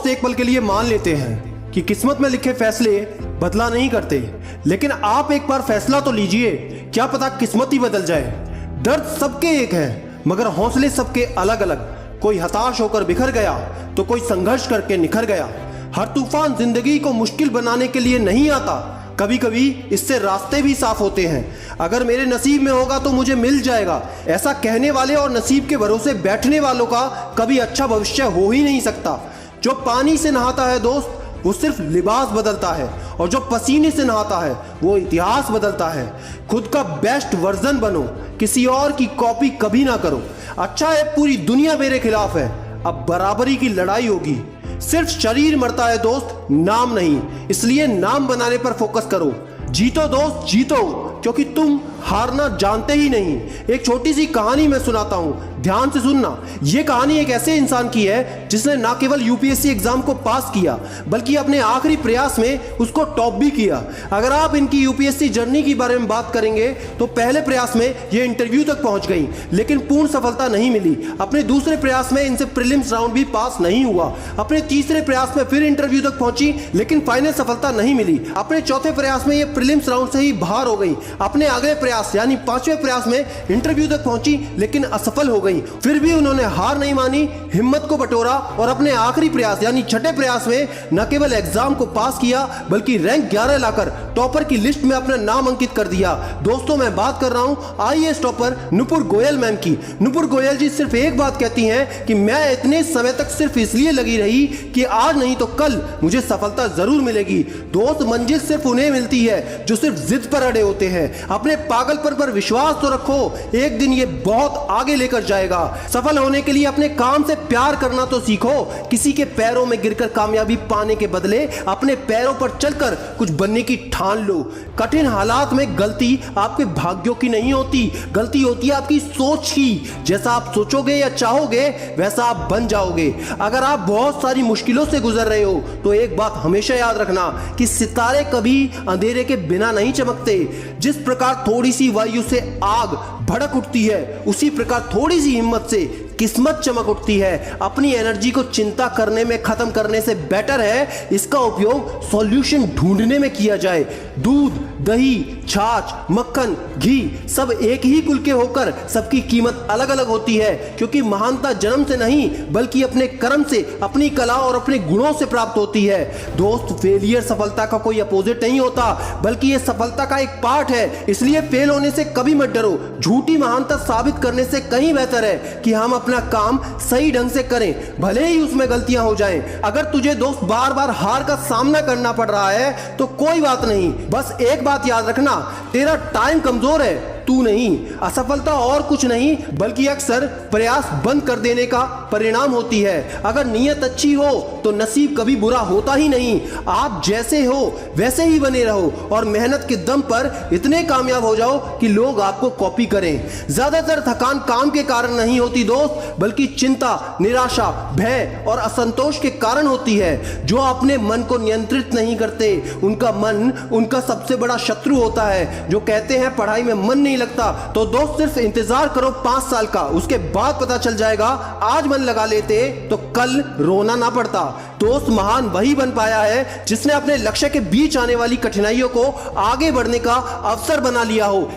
दोस्त एक पल के लिए मान लेते हैं कि किस्मत में लिखे फैसले बदला नहीं करते, लेकिन आप एक बार फैसला तो लीजिए, क्या पता किस्मत ही बदल जाए। दर्द सबके एक है, मगर हौसले सबके अलग अलग। कोई हताश होकर बिखर गया तो कोई संघर्ष करके निखर गया। हर तूफान जिंदगी को मुश्किल बनाने के लिए नहीं आता, कभी कभी इससे रास्ते भी साफ होते हैं। अगर मेरे नसीब में होगा तो मुझे मिल जाएगा, ऐसा कहने वाले और नसीब के भरोसे बैठने वालों का कभी अच्छा भविष्य हो ही नहीं सकता। जो पानी से नहाता है दोस्त, वो सिर्फ लिबास बदलता है, और जो पसीने से नहाता है वो इतिहास बदलता है। खुद का बेस्ट वर्जन बनो, किसी और की कॉपी कभी ना करो। अच्छा है पूरी दुनिया मेरे खिलाफ है, अब बराबरी की लड़ाई होगी। सिर्फ शरीर मरता है दोस्त, नाम नहीं, इसलिए नाम बनाने पर फोकस करो। जीतो दोस्त जीतो, क्योंकि तुम हारना जानते ही नहीं। एक छोटी सी कहानी मैं सुनाता हूं, ध्यान से सुनना। यह कहानी एक ऐसे इंसान की है जिसने ना केवल यूपीएससी एग्जाम को पास किया, बल्कि अपने आखिरी प्रयास में उसको टॉप भी किया। अगर आप इनकी यूपीएससी जर्नी के बारे में बात करेंगे तो पहले प्रयास में ये इंटरव्यू तक पहुंच गई, लेकिन पूर्ण सफलता नहीं मिली। अपने दूसरे प्रयास में इनसे प्रीलिम्स राउंड भी पास नहीं हुआ। अपने तीसरे प्रयास में फिर इंटरव्यू तक पहुंची, लेकिन फाइनल सफलता नहीं मिली। अपने चौथे प्रयास में ये प्रीलिम्स राउंड से ही बाहर हो गई। अपने अगले प्रयास यानी पांचवें प्रयास में इंटरव्यू तक पहुंची, लेकिन असफल हो गई। फिर भी उन्होंने हार नहीं मानी, हिम्मत को बटोरा और अपने आखिरी प्रयास यानी छठे प्रयास में न केवल एग्जाम को पास किया, बल्कि रैंक 11 लाकर टॉपर की लिस्ट में अपना नाम अंकित कर दिया। दोस्तों मैं बात कर रहा हूं IAS topper Nupur Goyal ma'am की। नुपुर गोयल जी सिर्फ एक बात कहती हैं कि मैं इतने समय तक सिर्फ इसलिए लगी रही कि आज नहीं तो कल मुझे सफलता जरूर मिलेगी। दोस्त मंजिल सिर्फ उन्हें मिलती है जो सिर्फ जिद पर अड़े होते हैं। अपने पागलपन पर विश्वास तो रखो, एक दिन ये बहुत आगे लेकर जाएगा। सफल होने के लिए अपने काम से प्यार करना तो सीखो। किसी के पैरों में गिरकर कामयाबी पाने के बदले अपने पैरों पर चलकर कुछ बनने की ठान लो। कठिन हालात में गलती आपके भाग्यों की नहीं होती, गलती होती है आपकी सोच की। जैसा आप सोचोगे या चाहोगे वैसा आप बन जाओगे। अगर आप बहुत सारी मुश्किलों से गुजर रहे हो तो एक बात हमेशा याद रखना कि सितारे कभी अंधेरे के बिना नहीं चमकते। जिस प्रकार थोड़ी सी वायु से आग भड़क उठती है, उसी प्रकार थोड़ी सी हिम्मत से किस्मत चमक उठती है। अपनी एनर्जी को चिंता करने में खत्म करने से बेटर है इसका उपयोग सॉल्यूशन ढूंढने में किया जाए। दूध, दही, छाछ, मक्खन, घी सब एक ही कुल के होकर सबकी कीमत अलग अलग होती है, क्योंकि महानता जन्म से नहीं बल्कि अपने कर्म से, अपनी कला और अपने गुणों से प्राप्त होती है। दोस्त फेलियर सफलता का कोई अपोजिट नहीं होता, बल्कि यह सफलता का एक पार्ट है। इसलिए फेल होने से कभी मत डरो। झूठी महानता साबित करने से कहीं बेहतर है कि हम अपना काम सही ढंग से करें, भले ही उसमें गलतियां हो जाएं। अगर तुझे दोस्त बार बार हार का सामना करना पड़ रहा है तो कोई बात नहीं, बस एक बात याद रखना, तेरा टाइम कमजोर है, तू नहीं। असफलता और कुछ नहीं बल्कि अक्सर प्रयास बंद कर देने का परिणाम होती है। अगर नीयत अच्छी हो तो नसीब कभी बुरा होता ही नहीं। आप जैसे हो वैसे ही बने रहो और मेहनत के दम पर इतने कामयाब हो जाओ कि लोग आपको कॉपी करें। ज्यादातर थकान काम के कारण नहीं होती दोस्त, बल्कि चिंता, निराशा, भय और असंतोष के कारण होती है। जो अपने मन को नियंत्रित नहीं करते उनका मन उनका सबसे बड़ा शत्रु होता है। जो कहते हैं पढ़ाई में मन नहीं लगता, तो दोस्त सिर्फ इंतजार करो 5 साल का, उसके बाद पता चल जाएगा। आज मन लगा लेते तो कल रोना ना पड़ता। दोस्त महान वही बन पाया है जिसने अपने लक्ष्य के बीच आने वाली कठिनाइयों को आगे बढ़ने का अवसर बना लिया हो।